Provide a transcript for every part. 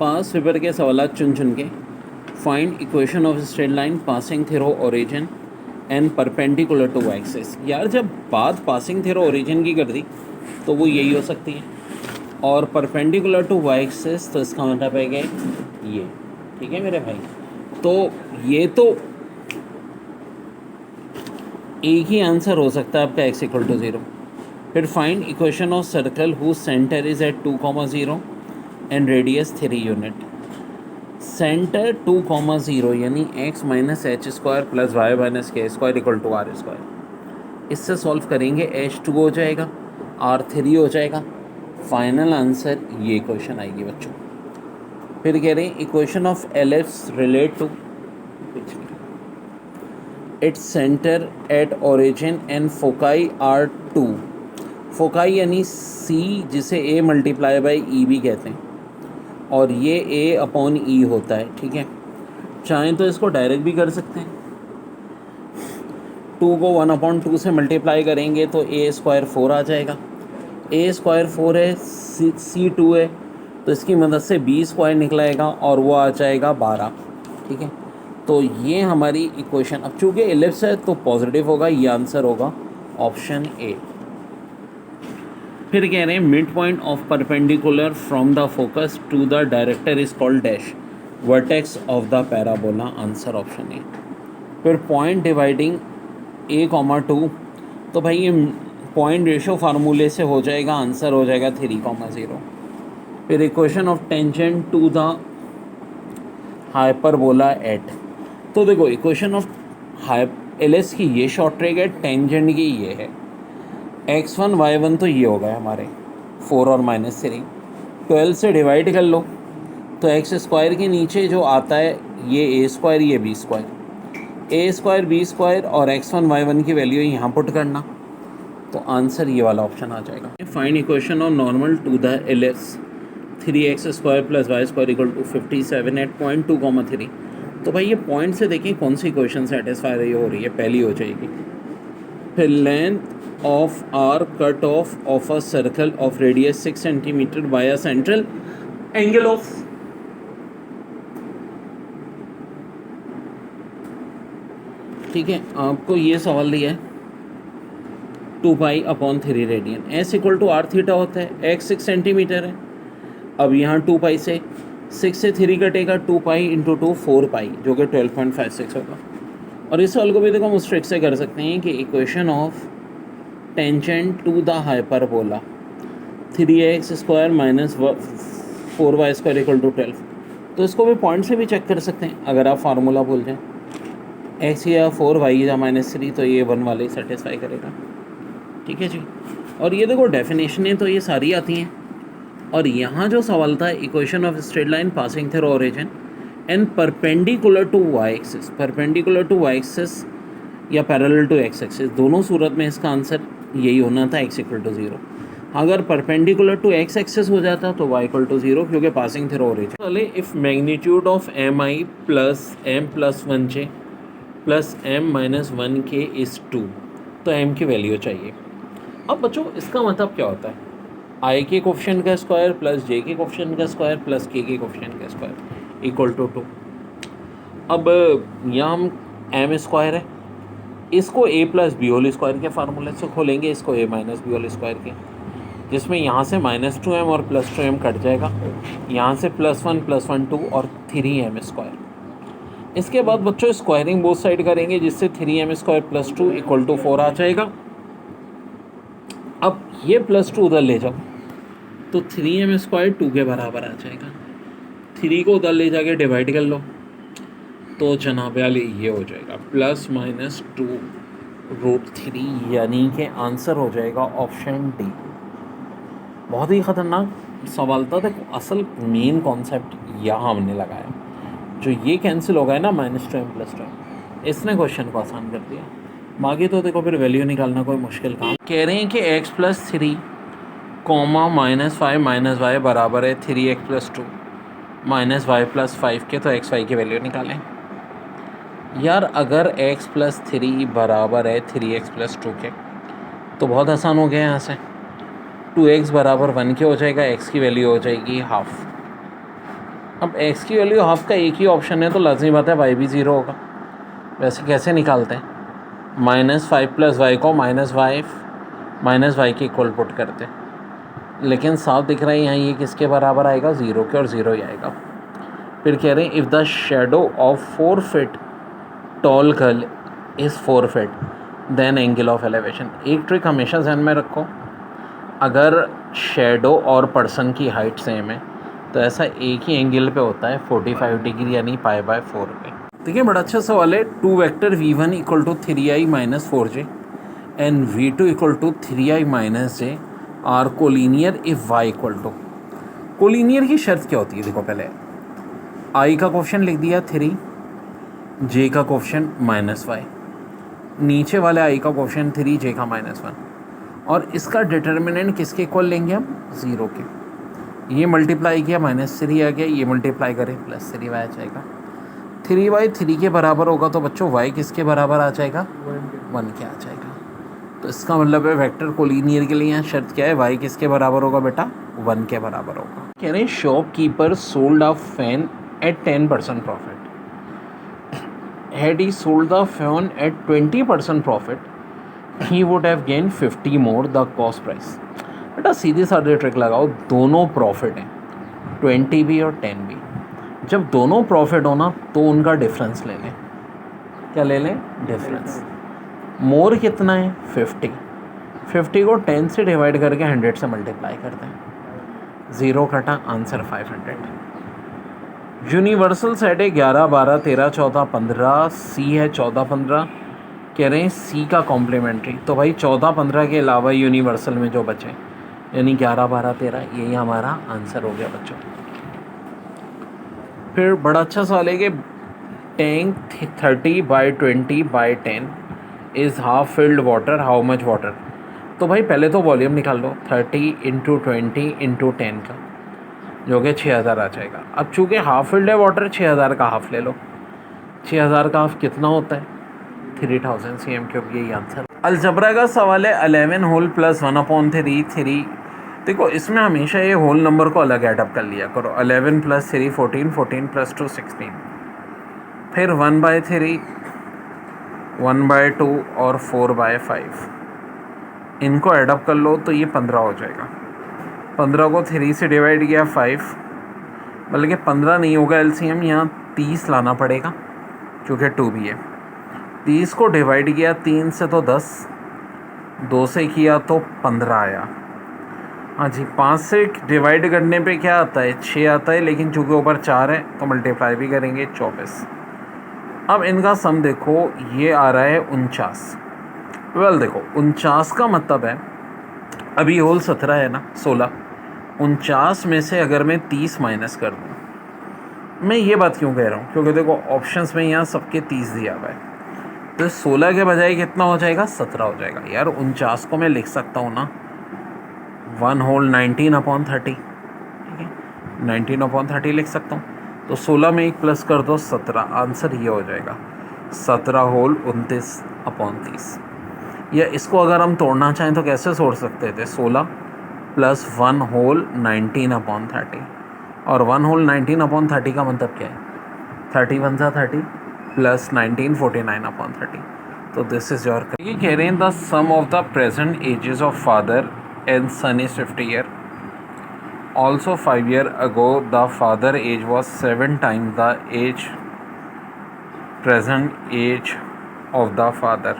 पास paper के सवाल चुन चुन के find equation of straight line passing through origin and perpendicular to axis. यार जब बात पासिंग थ्रू ओरिजिन की कर दी तो वो यही हो सकती है, और परपेंडिकुलर टू वाई एक्सिस तो इसका मतलब है कि ये। ठीक है मेरे भाई, तो ये तो एक ही आंसर हो सकता है आपका x इक्वल टू 0। फिर find equation of circle whose centre is at 2,0 and radius 3 unit. Centre 2,0 यानी x minus h square plus y minus k square equal to r square. इससे सॉल्व करेंगे h2 हो जाएगा, r3 हो जाएगा। Final answer ये question आएगी बच्चों। फिर कह रहे हैं equation of ellipse relate to its centre at origin and foci are 2। Foci यानी C जिसे A मल्टीप्लाई बाई ई भी कहते हैं, और ये A अपॉन ई होता है। ठीक है, चाहें तो इसको डायरेक्ट भी कर सकते हैं। 2 को 1/2 से मल्टीप्लाई करेंगे तो A स्क्वायर 4 आ जाएगा। A स्क्वायर 4 है, C 2 है, तो इसकी मदद से B स्क्वायर निकलेगा और वो आ जाएगा 12। ठीक है, तो ये हमारी इक्वेशन। अब चूँकि एलिप्स है तो पॉजिटिव होगा, ये आंसर होगा ऑप्शन ए। फिर कह रहे हैं mid point of perpendicular from the focus to the director is called dash vertex of the parabola. Answer option A. फिर पॉइंट डिवाइडिंग a,2, तो भाई ये पॉइंट रेशो फार्मूले से हो जाएगा, आंसर हो जाएगा 3,0। फिर equation of tangent to the hyperbola at, तो देखो इक्वेशन ऑफ एलिप्स की ये शॉर्ट ट्रैक है, टेंजेंट की ये है। x1 y1 तो ये हो गए हमारे 4 और -3। 12 से डिवाइड कर लो तो एक्स स्क्वायर के नीचे जो आता है ये a स्क्वायर, ये b square. a square b square और x1 y1 की वैल्यू यहाँ पुट करना, तो आंसर ये वाला ऑप्शन आ जाएगा। Find equation of normal to the ellipse 3x square plus Y square equal to 57 at point 2,3। तो भाई ये पॉइंट से देखें कौन सी इक्वेशन सेटिस्फाई हो रही है, पहली हो जाएगी। फिर length of arc cut off a circle of radius 6 centimetre by a central angle of, ठीक है, आपको ये सवाल दिया है 2π/3 radian. s equal to r theta होता है, x 6 सेंटीमीटर है। अब यहाँ 2π से 6 से 3 कटेगा, 2π इंटू 2 4π, जो कि 12.56 होगा। और इस सवाल को भी देखो हम उस ट्रिक से कर सकते हैं कि equation of tangent to the hyperbola 3x square minus 4y square equal to 12, तो इसको भी पॉइंट से भी चेक कर सकते हैं अगर आप फार्मूला भूल जाएं। x या 4y या -3, तो ये 1 वाले सेटिस्फाई करेगा। ठीक है जी, और ये देखो डेफिनेशनें तो ये सारी आती हैं। और यहाँ जो सवाल था equation of straight line passing through origin and perpendicular to Y axis, perpendicular to Y axis या पैरेलल टू एक्स एक्सिस, दोनों सूरत में इसका आंसर यही होना था x इक्वल टू 0। अगर परपेंडिकुलर टू एक्स एक्सिस हो जाता तो y इक्वल टू 0, क्योंकि पासिंग थ्रू ओरिजिन। चले if magnitude of mi plus m plus 1j plus m minus 1k is 2, तो m की वैल्यू चाहिए। अब बच्चों इसका मतलब क्या होता है, i के कोफिशिएंट का स्क्वायर प्लस j के कोफिशिएंट का स्क्वायर प्लस k के कोफिशिएंट का स्क्वायर इक्वल टू 2। अब यहाँ हम m स्क्वायर है, इसको a plus B whole square के फार्मूले से खोलेंगे, इसको a minus B whole square के, जिसमें यहाँ से -2m और +2m कट जाएगा, यहाँ से +1 +1 2 और 3m स्क्वायर। इसके बाद बच्चों स्क्वायरिंग बोथ साइड करेंगे, जिससे 3m square plus 2 equal to 4 आ जाएगा। अब ये +2 उधर ले जाओ तो 3m स्क्वायर 2 के बराबर आ जाएगा। 3 को उधर ले जाके डिवाइड कर लो तो जनाब वाले ये हो जाएगा ±2√3, यानी कि आंसर हो जाएगा ऑप्शन डी। बहुत ही ख़तरनाक सवाल था। देखो असल मेन कॉन्सेप्ट यहाँ हमने लगाया, जो ये कैंसिल हो गया ना -2m + 2m, इसने क्वेश्चन को आसान कर दिया। बाकी तो देखो फिर वैल्यू निकालना कोई मुश्किल काम। कह रहे हैं कि x + 3, -5 - y बराबर है 3x + 2 -y + 5 के, तो x y की वैल्यू निकालें। यार अगर x + 3 बराबर है 3x + 2 के, तो बहुत आसान हो गया। यहाँ से 2x बराबर 1 के हो जाएगा, x की वैल्यू हो जाएगी ½ अब x की वैल्यू हाफ का एक ही ऑप्शन है तो लाजमी बात है y भी 0 होगा। वैसे कैसे निकालते हैं? -5 + y को -y के इक्वल पुट करते हैं, लेकिन साफ दिख रहा है यहाँ ये किसके बराबर आएगा? 0 के, और 0 ही आएगा। फिर कह रहे हैं if the shadow of 4 feet tall girl is 4 feet then angle of elevation. एक ट्रिक हमेशा ध्यान में रखो, अगर शेडो और पर्सन की हाइट सेम है तो ऐसा एक ही एंगल पे होता है 45 डिग्री, यानी π/4 पे। देखिए बड़ा अच्छा सवाल है। 2 vector v1 = 3i - 4j and v2 = 3i - j are collinear if y = collinear की शर्त क्या होती है? देखो पहले i का कोफिशिएंट लिख दिया 3, j का कोफिशिएंट -y, नीचे वाले i का कोफिशिएंट 3, j का -1, और इसका डिटर्मिनेंट किसके इक्वल लेंगे हम? 0 के। ये मल्टीप्लाई किया -3 आ गया, ये मल्टीप्लाई करें +3y आ जाएगा। 3y 3 के बराबर होगा तो बच्चों y किसके बराबर आ जाएगा? 1 के आ जाएगा। तो इसका मतलब है वेक्टर कोलिनियर के लिए यहाँ शर्त क्या है? y किसके बराबर होगा बेटा? 1 के बराबर होगा। कह रहे हैं shopkeeper sold a fan at 10% profit, had he sold the fan at 20% profit he would have gained 50 more the cost price। बेटा सीधी साधी ट्रिक लगाओ, दोनों प्रॉफिट हैं, 20 भी और 10 भी। जब दोनों प्रॉफिट हो ना तो उनका डिफरेंस ले लें। क्या ले लें? डिफरेंस। मोर कितना है? 50। 50 को 10 से डिवाइड करके 100 से मल्टीप्लाई करते हैं, 0 कटा, आंसर 500। यूनिवर्सल सेट है 11, 12, 13, 14, 15, सी है 14, 15। कह रहे हैं सी का कॉम्प्लीमेंट्री, तो भाई 14, 15 के अलावा यूनिवर्सल में जो बचे यानी 11, 12, 13, यही हमारा आंसर हो गया बच्चों। फिर बड़ा अच्छा सवाल है कि tank 30/20/10 is half filled water, how much water? तो भाई पहले तो वॉल्यूम निकाल लो, 30 × 20 × 10 का, जो कि 6000 आ जाएगा। अब चूँकि हाफ फिल्ड है वाटर, 6000 का हाफ ले लो। 6000 का हाफ कितना होता है? 3000 cm3। यही आंसर। अलजबरा का सवाल है 11 होल + 1/3 3। देखो इसमें हमेशा ये होल नंबर को अलग एडअप कर लिया करो। 11 + 3 14, 14 + 2 16, फिर 1/3, 1/2 और 4/5, इनको एडअप कर लो तो ये 15 हो जाएगा। 15 को 3 से डिवाइड किया 5, बल्कि 15 नहीं होगा, एलसीएम यहाँ 30 लाना पड़ेगा क्योंकि 2 भी है। 30 को डिवाइड किया 3 से तो 10, 2 से किया तो 15 आया। हाँ जी, 5 से डिवाइड करने पे क्या आता है? 6 आता है, लेकिन चूँकि ऊपर 4 है तो मल्टीप्लाई भी करेंगे, 24। अब इनका सम देखो, ये आ रहा है 49। वेल देखो 49 का मतलब है, अभी होल 17 है ना, 16, 49 में से अगर मैं 30 माइनस कर दूँ, मैं ये बात क्यों कह रहा हूँ? क्योंकि देखो ऑप्शंस में यहाँ सबके 30 दिया हुआ है, तो 16 के बजाय कितना हो जाएगा? 17 हो जाएगा। यार 49 को मैं लिख सकता हूँ ना 1 होल 19/30, ठीक है, 19/30 लिख सकता हूँ। तो 16 में 1 प्लस कर दो 17, आंसर ये हो जाएगा 17 होल 29/30। या इसको अगर हम तोड़ना चाहें तो कैसे तोड़ सकते थे? 16 + 1 होल 19/30, और 1 होल 19/30 का मतलब क्या है? 31 × 30 + 19 49/30। तो दिस इज़ योर। ये कह रहे हैं the sum of the present ages of father and son is 50 year. Also 5 years ago the father age was 7 times the age present age of the father.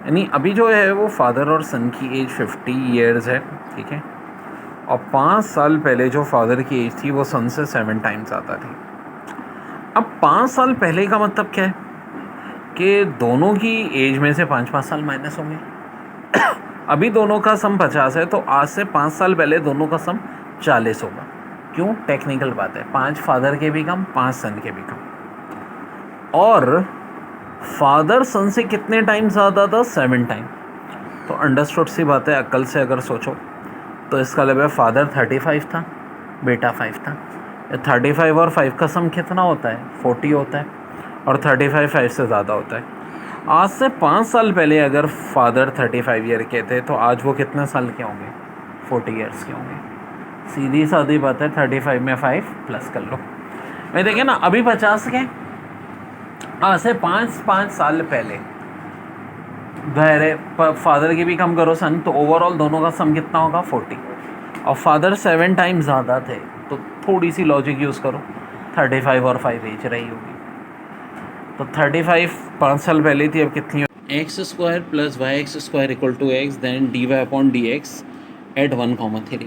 यानी अभी जो है वो फादर और सन की एज 50 years है, ठीक है, और 5 साल पहले जो फादर की एज थी वो सन से 7 times ज़्यादा थी। अब 5 साल पहले का मतलब क्या है? कि दोनों की एज में से 5-5 साल माइनस होंगे। अभी दोनों का सम 50 है, तो आज से 5 साल पहले दोनों का सम 40 होगा। क्यों? टेक्निकल बात है, 5 फादर के भी कम, 5 सन के भी कम। और फादर सन से कितने टाइम ज़्यादा था? 7 टाइम। तो अंडरस्टूड सी बात है, अक्ल से अगर सोचो तो इसका मतलब है फादर 35 था, बेटा 5 था। 35 और 5 का सम कितना होता है? 40 होता है, और 35 5 से ज़्यादा होता है। आज से 5 साल पहले अगर फादर 35 ईयर के थे तो आज वो कितने साल के होंगे? 40 ईयर्स के होंगे। सीधी सादी बात है, 35 में 5 प्लस कर लो। मैं देखिए ना, अभी 50 के आज से 5 साल पहले फादर की भी कम करो सन, तो ओवरऑल दोनों का सम कितना होगा 40, और फादर 7 टाइम्स ज़्यादा थे, तो थोड़ी सी लॉजिक यूज़ करो, 35 और 5 एज रही होगी, तो 35 5 साल पहले थी, अब कितनी? X square plus Y X square equal to X, then D Y upon D X at 1,3।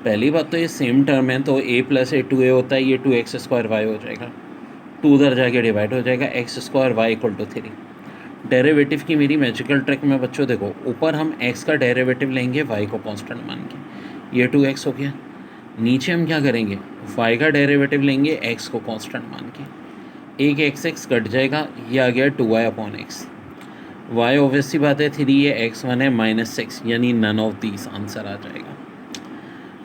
पहली बात तो ये सेम टर्म है, तो a प्लस ए 2a होता है, ये 2x स्क्वायर वाई हो जाएगा, 2 उधर जाके डिवाइड हो जाएगा, X square Y equal to 3। Derivative की मेरी मैजिकल ट्रिक में बच्चों देखो, ऊपर हम x का डेरिवेटिव लेंगे y को कांस्टेंट मान के, ये 2x हो गया। नीचे हम क्या करेंगे, y का डेरिवेटिव लेंगे x को कांस्टेंट मान के, एक x कट जाएगा, ये आ गया 2y upon x. y obviously बात है 3 है, x1 है -6, यानी नन ऑफ दीज आंसर आ जाएगा।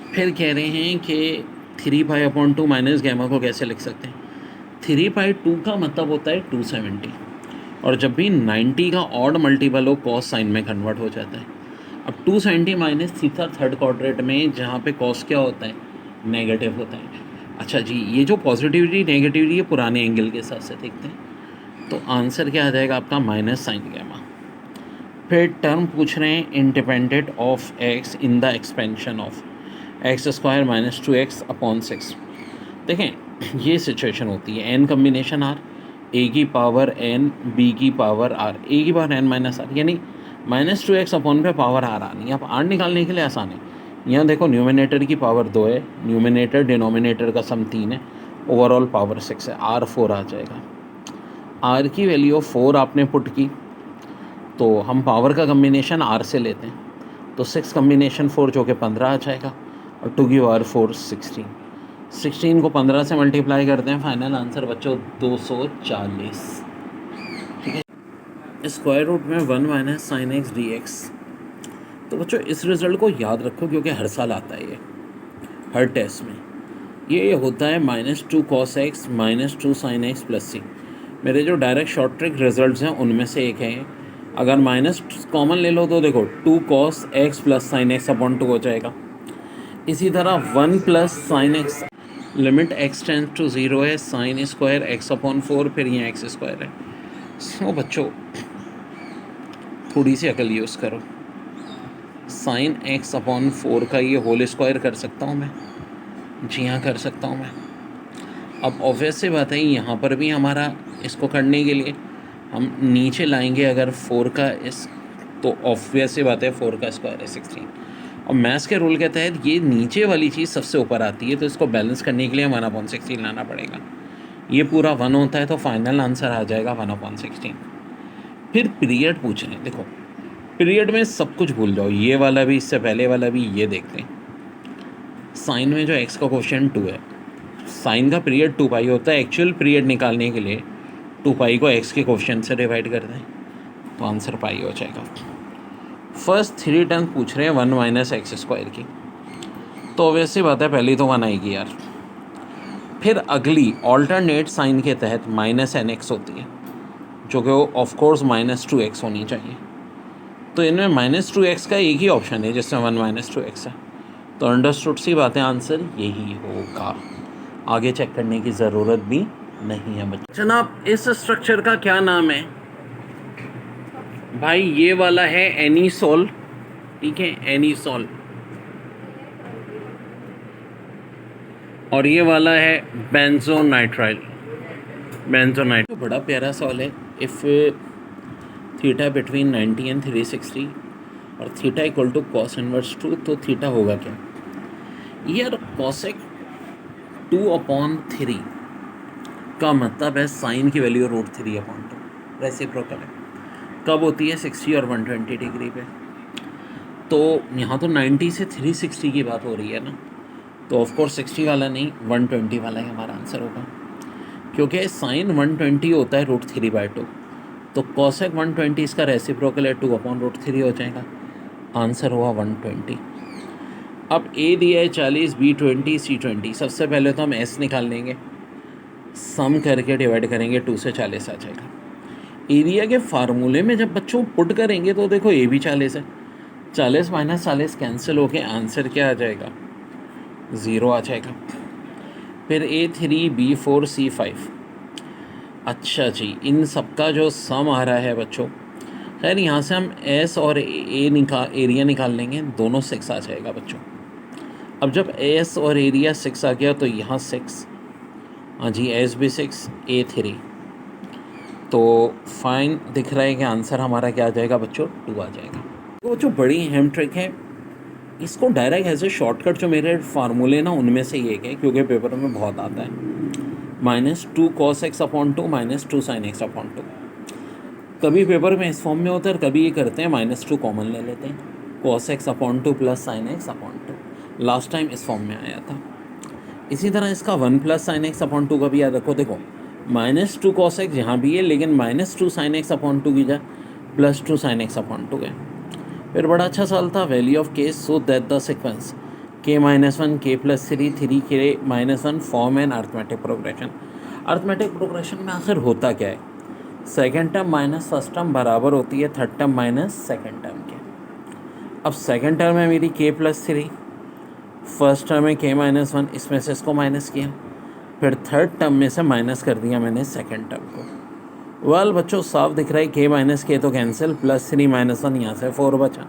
फिर कह रहे हैं कि 3π/2 माइनस गैमा को कैसे लिख सकते हैं? 3π/2 का मतलब होता है 270, और जब भी 90 का ऑड मल्टीपल हो कॉस साइन में कन्वर्ट हो जाता है। अब 270 माइनस थीटा थर्ड क्वाड्रेंट में, जहाँ पे कॉस क्या होता है, नेगेटिव होता है। अच्छा जी, ये जो पॉजिटिविटी नेगेटिविटी है पुराने एंगल के हिसाब से देखते हैं, तो आंसर क्या आ जाएगा आपका माइनस साइन गैमा। फिर टर्म पूछ रहे हैं independent of x in the expansion of x square minus 2x upon 6। देखें, ये सिचुएशन होती है n कम्बिनेशन r, a की पावर n, b की पावर r, a की पावर n माइनस r, यानी -2x अपॉन पे पावर r आनी। अब r निकालने के लिए आसान है, यहाँ देखो न्यूमिनेटर की पावर 2 है, न्यूमिनेटर डिनोमिनेटर का सम 3 है, ओवरऑल पावर 6 है, r 4 आ जाएगा। r की वैल्यू 4 आपने पुट की, तो हम पावर का कम्बिनेशन r से लेते हैं, तो 6 कम्बिनेशन 4 जो कि 15 आ जाएगा, और 2 की पावर 4 16 को 15 से मल्टीप्लाई करते हैं, फाइनल आंसर बच्चों 240। ठीक है, स्क्वायर रूट में 1 minus sine x D x. तो बच्चों इस रिज़ल्ट को याद रखो, क्योंकि हर साल आता है ये, हर टेस्ट में ये होता है -2 cos x -2 sin x plus सी। मेरे जो डायरेक्ट शॉर्ट ट्रिक रिजल्ट्स हैं उनमें से एक है, अगर माइनस कॉमन ले लो तो देखो 2 cos x plus sine x upon 2 हो जाएगा। इसी तरह 1 plus sine X, limit x tends to 0 है, साइन स्क्वायर x अपॉन 4, फिर यहाँ x स्क्वायर है। सो बच्चों थोड़ी सी अकल यूज़ करो, साइन x अपॉन 4 का ये होल स्क्वायर कर सकता हूँ मैं, जी हाँ कर सकता हूँ मैं। अब ऑब्वियस सी बात है, यहाँ पर भी हमारा इसको करने के लिए हम नीचे लाएंगे अगर 4 का इस, तो ऑब्वियस सी बात है 4 का स्क्वायर है 16, और मैथ्स के रूल के तहत ये नीचे वाली चीज़ सबसे ऊपर आती है, तो इसको बैलेंस करने के लिए 1/16 लाना पड़ेगा। ये पूरा 1 होता है, तो फाइनल आंसर आ जाएगा 1/16। फिर पीरियड पूछ रहे हैं, देखो पीरियड में सब कुछ भूल जाओ, ये वाला भी, इससे पहले वाला भी, ये देखते हैं। साइन में जो x का क्वोशिएंट 2 है, साइन का पीरियड 2π होता है, एक्चुअल पीरियड निकालने के लिए 2π को x के क्वोशिएंट से डिवाइड कर दें, तो आंसर पाई हो जाएगा। फर्स्ट 3 टर्म पूछ रहे हैं 1 माइनस एक्स स्क्वायर की, तो ऑब्वियसली बात है पहली तो 1 आएगी यार। फिर अगली ऑल्टरनेट साइन के तहत -nx होती है, जो कि ऑफकोर्स -2x होनी चाहिए, तो इनमें -2x का एक ही ऑप्शन है जिसमें 1 -2x है, तो अंडरस्टूड सी बात है, आंसर यही होगा, आगे चेक करने की ज़रूरत भी नहीं है बच्चे। जनाब इस स्ट्रक्चर का क्या नाम है भाई? ये वाला है एनीसोल, ठीक है, एनीसोल, और ये वाला है बेंजोनाइट्राइल, बेंजोनाइट। तो बड़ा प्यारा सवाल है, इफ़ थीटा बिटवीन 90 एंड 360 और theta equal to cos inverse 2, तो थीटा होगा क्या यार? कॉसेक 2/3 का मतलब है साइन की वैल्यू √3/2, रेसिप्रोकल है। कब होती है? 60 और 120 डिग्री पे। तो यहाँ तो 90 से 360 की बात हो रही है ना, तो ऑफकोर्स 60 वाला नहीं 120 वाला ही हमारा आंसर होगा, क्योंकि साइन 120 होता है √3/2, तो कॉसेक 120 इसका रेसिप्रोकल है 2/√3 हो जाएगा, आंसर हुआ 120। अब ए दिया है 40, बी 20, सी 20। सबसे पहले तो हम एस निकाल लेंगे, सम करके डिवाइड करेंगे, 2 से 40 आ जाएगा। एरिया के फार्मूले में जब बच्चों पुट करेंगे तो देखो ए भी 40 है, 40 - 40 कैंसिल होके आंसर क्या आ जाएगा? 0 आ जाएगा। फिर A3 B4 C5। अच्छा जी, इन सब का जो सम आ रहा है बच्चों, खैर यहाँ से हम एस और एरिया निकाल लेंगे, दोनों 6 आ जाएगा बच्चों। अब जब एस और एरिया 6 आ गया तो यहाँ 6, हाँ जी एस भी 6, A3, तो फाइन दिख रहा है कि आंसर हमारा क्या आ जाएगा बच्चों, 2 आ जाएगा। तो बच्चों बड़ी अहम ट्रिक है, इसको डायरेक्ट एज ए शॉर्टकट जो मेरे फार्मूले ना उनमें से एक है, क्योंकि पेपर में बहुत आता है। -2 cos x upon 2 -2 sin x upon 2। कभी पेपर में इस फॉर्म में होता है और कभी ये करते हैं -2 कॉमन ले लेते हैं, cos x upon 2 plus sin x upon 2। Last time इस फॉर्म में आया था। इसी तरह इसका 1 प्लस sin x अपॉन 2 का भी याद रखो। देखो -2 cos x यहाँ भी है, लेकिन -2 sin x अपॉन 2 की जगह +2 sin x अपॉन 2 है। फिर बड़ा अच्छा सवाल था, value of k so that the sequence k-1 k+3 3 k-1 form an arithmetic progression. Arithmetic progression में आखिर होता क्या है, second term minus first term बराबर होती है third term minus second term के। अब सेकेंड टर्म है मेरी k+3, फर्स्ट टर्म है k-1, इसमें से इसको माइनस किया, फिर थर्ड टर्म में से माइनस कर दिया मैंने सेकेंड टर्म को। वेल बच्चों साफ दिख रहा है k-k तो कैंसिल, +3 -1 यहाँ से 4 बचा,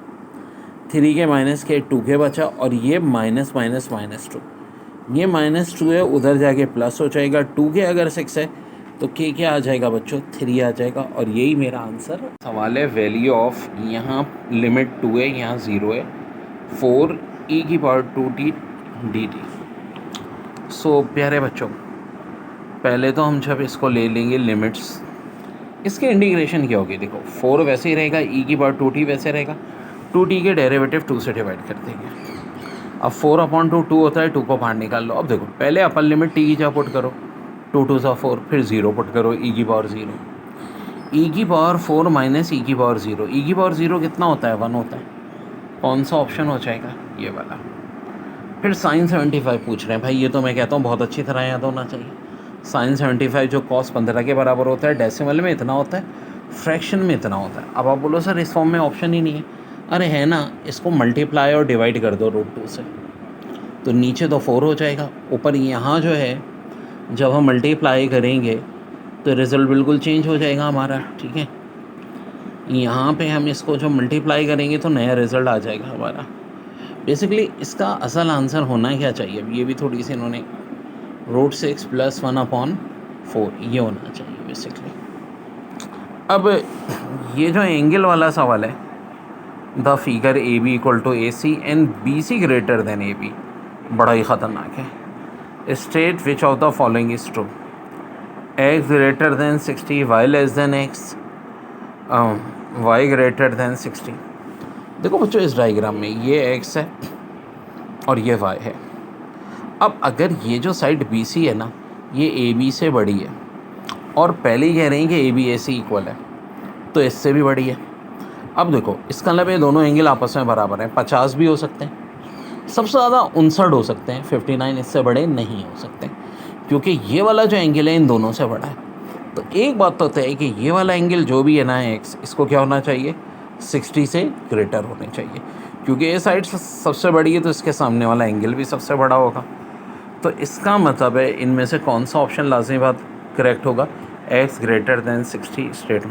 3 के -k 2 के बचा, और ये माइनस माइनस -2, ये -2 है उधर जाके प्लस हो जाएगा। 2 के अगर 6 है तो k क्या आ जाएगा बच्चों, 3 आ जाएगा, और यही मेरा आंसर सवाल है। वैल्यू ऑफ यहाँ लिमिट 2 है, यहाँ 0 है, 4e⁻2t dt। सो प्यारे बच्चों, पहले तो हम जब इसको ले लेंगे लिमिट्स, इसके इंटीग्रेशन क्या होगी, देखो 4 वैसे ही रहेगा, e⁻2t वैसे रहेगा, 2t के डेरिवेटिव 2 से डिवाइड कर देंगे। अब 4/2 2 होता है, 2 को बाहर निकाल लो। अब देखो पहले अपर लिमिट t की जगह पुट करो, 2 2 4, फिर 0 पुट करो, e⁻0, e⁻4 minus e⁻0, e⁻0 कितना होता है, 1 होता है। कौन सा ऑप्शन हो जाएगा, ये वाला। फिर sin 75 पूछ रहे हैं भाई, ये तो मैं कहता हूँ बहुत अच्छी तरह याद होना चाहिए। sin 75 जो cos 15 के बराबर होता है, डेसिमल में इतना होता है, फ्रैक्शन में इतना होता है। अब आप बोलो सर इस फॉर्म में ऑप्शन ही नहीं है, अरे है ना, इसको मल्टीप्लाई और डिवाइड कर दो √2 से, तो नीचे तो 4 हो जाएगा, ऊपर यहाँ जो है जब हम मल्टीप्लाई करेंगे तो रिज़ल्ट बिल्कुल चेंज हो जाएगा हमारा, ठीक है। यहाँ पे हम इसको जो मल्टीप्लाई करेंगे तो नया रिज़ल्ट आ जाएगा हमारा। बेसिकली इसका असल आंसर होना क्या चाहिए, अब ये भी थोड़ी सी इन्होंने √6 + 1/4 ये होना चाहिए बेसिकली। अब ये जो एंगल वाला सवाल है, the figure AB = AC and BC greater than AB, बड़ा ही ख़तरनाक है। State which of the following is true, x greater than 60, y less than x, y greater than 60। देखो बच्चों इस डायग्राम में ये x है और ये y है। अब अगर ये जो साइड BC है ना, ये AB से बड़ी है, और पहले ही कह रहे हैं कि AB AC इक्वल है, तो इससे भी बड़ी है। अब देखो इसका मतलब ये दोनों एंगल आपस में बराबर हैं, 50 भी हो सकते हैं, सबसे ज़्यादा 59 हो सकते हैं, 59 इससे बड़े नहीं हो सकते, क्योंकि ये वाला जो एंगल है इन दोनों से बड़ा है। तो एक बात तो तय है कि ये वाला एंगल जो भी है ना x, इसको क्या होना चाहिए, 60 से ग्रेटर होने चाहिए, क्योंकि ये साइड सबसे बड़ी है तो इसके सामने वाला एंगल भी सबसे बड़ा होगा। तो इसका मतलब है इनमें से कौन सा ऑप्शन लाजमी बात करेक्ट होगा, x ग्रेटर देन 60 स्टेटमेंट।